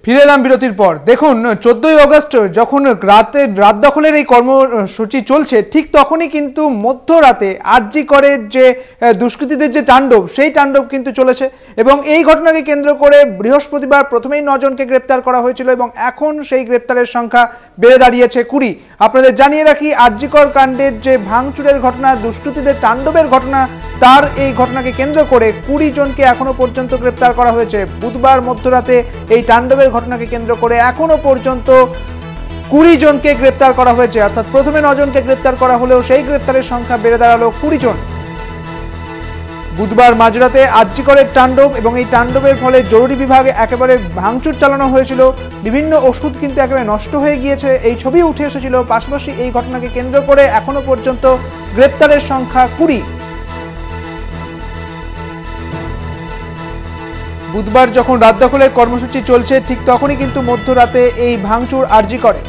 ফিরে এলাম বিরতির পর। দেখুন, 14ই আগস্ট যখন রাত দখলের এই কর্মসূচি চলছে, ঠিক তখনই কিন্তু মধ্যরাতে আরজি করের যে দুষ্কৃতীদের যে তাণ্ডব, সেই তাণ্ডব কিন্তু চলেছে এবং এই ঘটনাকে কেন্দ্র করে বৃহস্পতিবার প্রথমেই 9 জনকে গ্রেপ্তার করা হয়েছিল এবং এখন সেই গ্রেপ্তারের সংখ্যা বেড়ে দাঁড়িয়েছে 20। আপনাদের জানিয়ে রাখি, আরজি কর কাণ্ডের যে ভাঙচুরের ঘটনা, দুষ্কৃতীদের তাণ্ডবের ঘটনা, তার এই ঘটনাকে কেন্দ্র করে 20 জনকে এখনো পর্যন্ত গ্রেপ্তার করা হয়েছে। বুধবার মধ্যরাতে এই তাণ্ডবের ঘটনাকে কেন্দ্র করে এখনো পর্যন্ত 20 জনকে গ্রেপ্তার করা হয়েছে। অর্থাৎ প্রথমে 9 জনকে গ্রেপ্তার করা হলেও সেই গ্রেপ্তারের সংখ্যা বেড়ে দাঁড়ালো 20 জন। বুধবার মাঝরাতে আরজি করের তাণ্ডব এবং এই তাণ্ডবের ফলে জরুরি বিভাগে একেবারে ভাঙচুর চালানো হয়েছিল, বিভিন্ন ওষুধ কিন্তু একেবারে নষ্ট হয়ে গিয়েছে, এই ছবি উঠে এসেছিল। পাশাপাশি এই ঘটনাকে কেন্দ্র করে এখনো পর্যন্ত গ্রেপ্তারের সংখ্যা 20। বুধবার যখন রাত দখলের কর্মসূচি চলছে, ঠিক তখনই কিন্তু মধ্যরাতে এই ভাঙচুর আরজি করে।